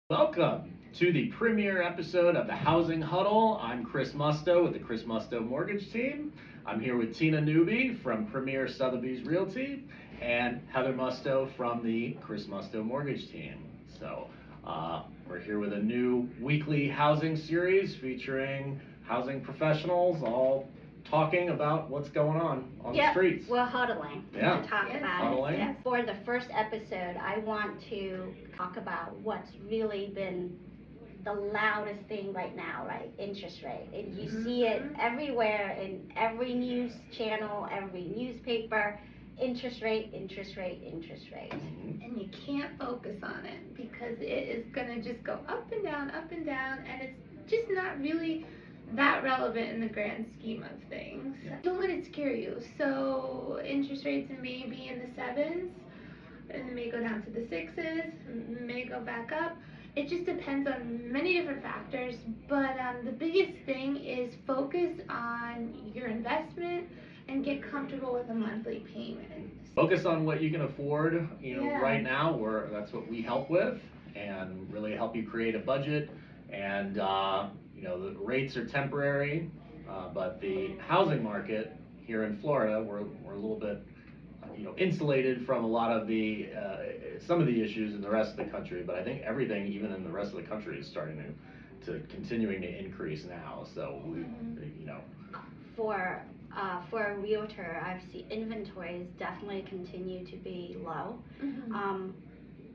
Welcome to the premiere episode of the Housing Huddle. I'm Chris Musto with the Chris Musto Mortgage Team. I'm here with Tina Newby from Premier Sotheby's Realty and Heather Musto from the Chris Musto Mortgage Team. We're here with a new weekly housing series featuring housing professionals all talking about what's going on the streets. We're huddling to talk about huddling. it. For the first episode, I want to talk about what's really been the loudest thing right now, right? Interest rate. And you see it everywhere in every news channel, every newspaper. Interest rate, interest rate, interest rate. And you can't focus on it because it is going to just go up and down, and it's just not really that relevant in the grand scheme of things. Don't let it scare you. So interest rates may be in the 7s, and may go down to the 6s, may go back up. It just depends on many different factors, but the biggest thing is focus on your investment and get comfortable with a monthly payment. Focus on what you can afford, right now, that's what we help with, and really help you create a budget. And the rates are temporary, but the housing market here in Florida, we're a little bit insulated from a lot of the some of the issues in the rest of the country. But I think everything, even in the rest of the country, is starting to continuing to increase now. So For a realtor, I've seen inventories definitely continue to be low.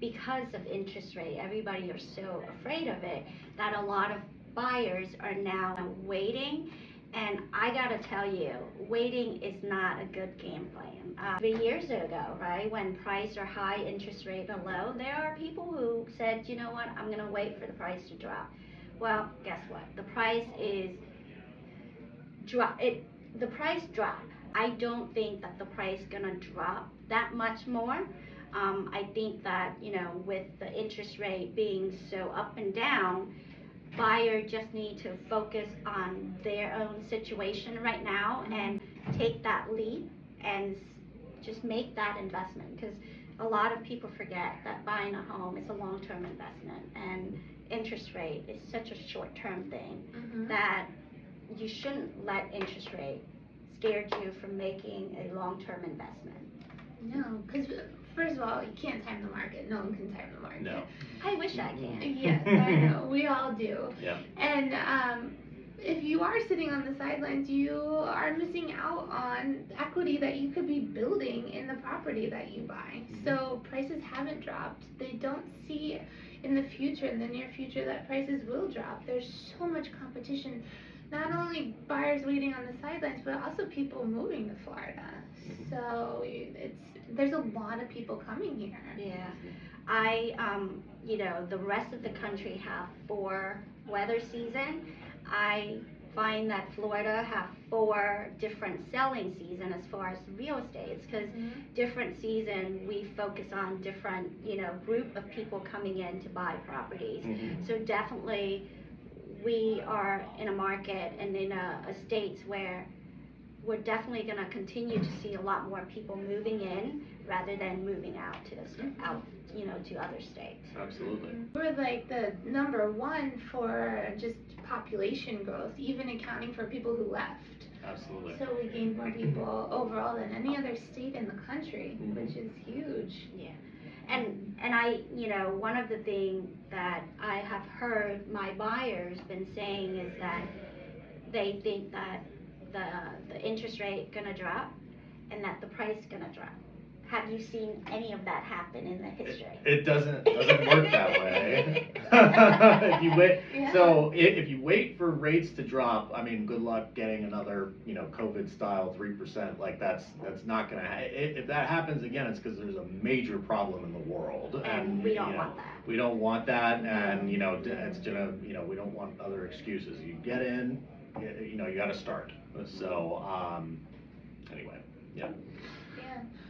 Because of interest rate, everybody is so afraid of it that a lot of buyers are now waiting. And I gotta tell you, waiting is not a good game plan. 3 years ago, right, when prices are high, interest rate are low, there are people who said, you know what, I'm gonna wait for the price to drop. Well, guess what? The price is the price dropped. I don't think that the price gonna drop that much more. I think that, with the interest rate being so up and down, buyers just need to focus on their own situation right now and take that leap and just make that investment. Because a lot of people forget that buying a home is a long-term investment, and interest rate is such a short-term thing that you shouldn't let interest rate scare you from making a long-term investment. No, because first of all, you can't time the market. No one can time the market. No. I wish I can. Yes, I know. We all do. Yeah. And if you are sitting on the sidelines, you are missing out on equity that you could be building in the property that you buy. So prices haven't dropped. They don't see in the future, in the near future, that prices will drop. There's so much competition. Not only buyers waiting on the sidelines, but also people moving to Florida. So there's a lot of people coming here. Yeah, the rest of the country have 4 weather season. I find that Florida have 4 different selling season as far as real estate, because different season we focus on different, group of people coming in to buy properties. So definitely we are in a market and in a states where we're definitely going to continue to see a lot more people moving in rather than moving out to to other states. Absolutely. We're like the number 1 for just population growth, even accounting for people who left. Absolutely. So we gained more people overall than any other state in the country, which is huge. Yeah. And I, one of the things that I have heard my buyers been saying is that they think that the interest rate gonna drop and that the price gonna drop. Have you seen any of that happen in the history? It doesn't work that way. If you wait, so if you wait for rates to drop, I mean, good luck getting another, COVID style 3%. Like that's not gonna. If that happens again, it's because there's a major problem in the world, and we don't want that. We don't want that, and it's gonna, we don't want other excuses. You get in, you got to start. So anyway, yeah.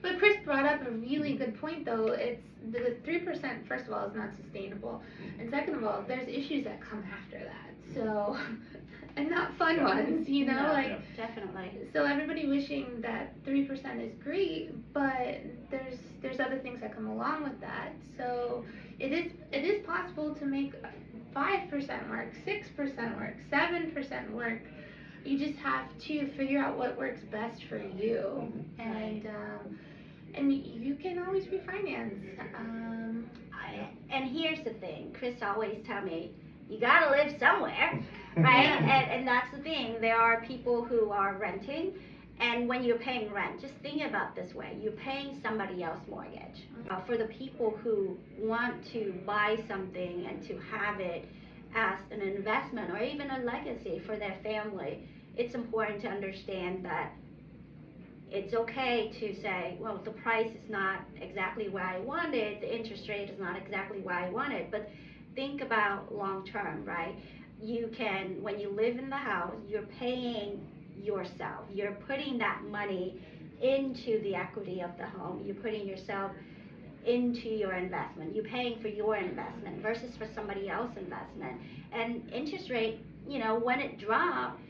But Chris brought up a really good point, though. It's the 3%, first of all, is not sustainable. And second of all, there's issues that come after that. So, and not fun ones, Definitely. So everybody wishing that 3% is great, but there's other things that come along with that. So it is possible. possible to make 5% work, 6% work, 7% work. You just have to figure out what works best for you, and you can always refinance. And here's the thing, Chris always tell me, you gotta live somewhere, right? And that's the thing. There are people who are renting, and when you're paying rent, just think about this way: you're paying somebody else's mortgage. For the people who want to buy something and to have it as an investment or even a legacy for their family, it's important to understand that it's okay to say, well, the price is not exactly where I want it, the interest rate is not exactly where I want it, but think about long term, right? You can, when you live in the house, you're paying yourself. You're putting that money into the equity of the home. You're putting yourself into your investment. You're paying for your investment versus for somebody else's investment. And interest rate, when it drops,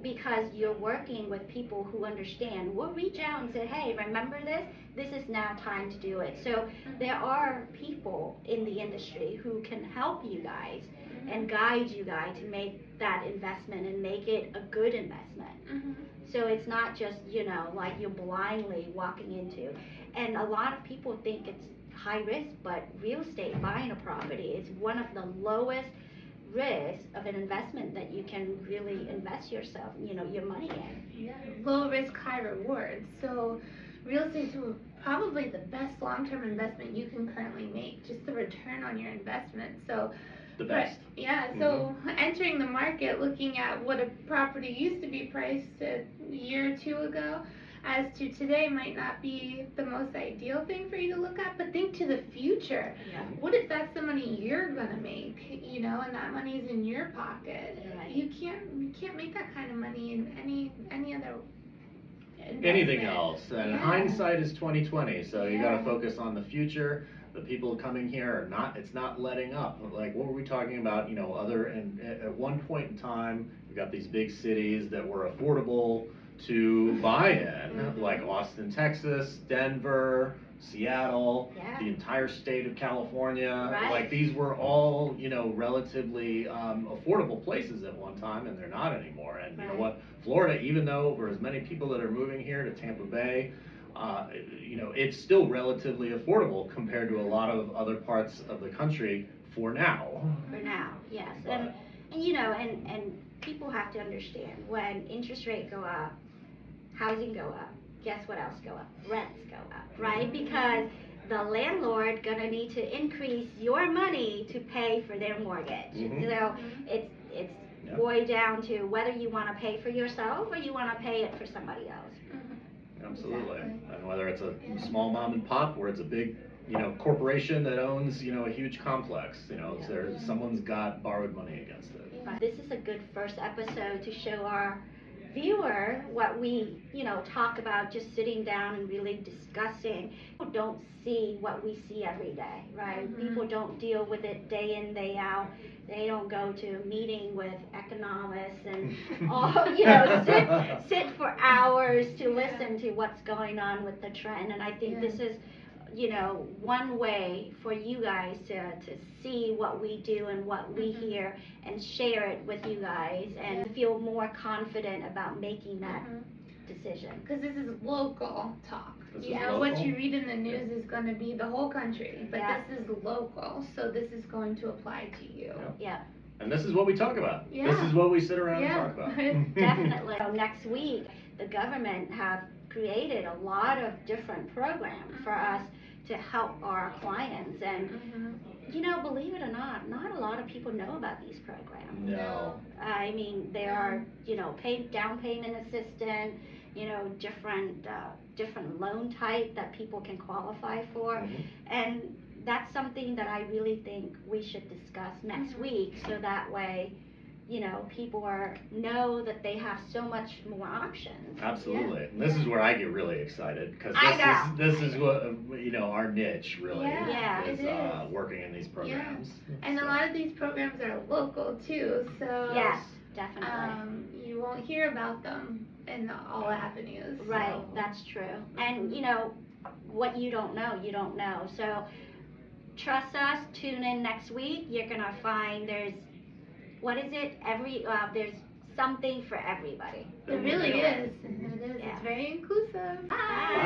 because you're working with people who understand, we'll reach out and say, hey, remember this? This is now time to do it. So there are people in the industry who can help you guys and guide you guys to make that investment and make it a good investment. So it's not just, like you're blindly walking into. And a lot of people think it's high risk, but real estate, buying a property, is one of the lowest risk of an investment that you can really invest yourself, your money in. Yeah, low risk, high reward. So real estate is probably the best long-term investment you can currently make, just the return on your investment. So the best. So entering the market, looking at what a property used to be priced a year or two ago as to today might not be the most ideal thing for you to look at, but think to the future. What if that's the money you're gonna make, and that money is in your pocket? You can't make that kind of money in any other investment. Anything else. And hindsight is 20/20, so you gotta focus on the future. The people coming here are not, it's not letting up. Like, what were we talking about, and at one point in time, we got these big cities that were affordable to buy in, like Austin, Texas, Denver, Seattle, the entire state of California. Like, these were all, relatively affordable places at one time, and they're not anymore. And you know what? Florida, even though there are as many people that are moving here to Tampa Bay, it's still relatively affordable compared to a lot of other parts of the country for now. For now, yes. And people have to understand, when interest rates go up, housing go up, guess what else go up? Rents go up, right? Because the landlord gonna need to increase your money to pay for their mortgage. So it's boiled down to whether you want to pay for yourself or you want to pay it for somebody else. Absolutely. And whether it's a small mom and pop or it's a big, corporation that owns, a huge complex, someone's got borrowed money against it. This is a good first episode to show our viewer what we, talk about, just sitting down and really discussing. People don't see what we see every day, right? People don't deal with it day in, day out. They don't go to a meeting with economists and all, sit for hours to listen to what's going on with the trend. And I think this is, one way for you guys to see what we do and what we hear and share it with you guys and feel more confident about making that decision. Because this is local talk. What you read in the news is going to be the whole country, but this is local, so this is going to apply to you. And this is what we talk about. This is what we sit around and talk about. Definitely. So next week, the government have created a lot of different programs for us to help our clients. And, believe it or not a lot of people know about these programs. No. I mean, there are, down payment assistance, different loan type that people can qualify for. And that's something that I really think we should discuss next week, so that way, people know that they have so much more options. Absolutely. And this is where I get really excited, because this is what, our niche really is working in these programs. And a lot of these programs are local too, so yes, definitely. You won't hear about them in all avenues. Right, so. that's true. And what you don't know, you don't know. So trust us, tune in next week. You're gonna find there's there's something for everybody. It really is. It is. Yeah. It's very inclusive. Bye.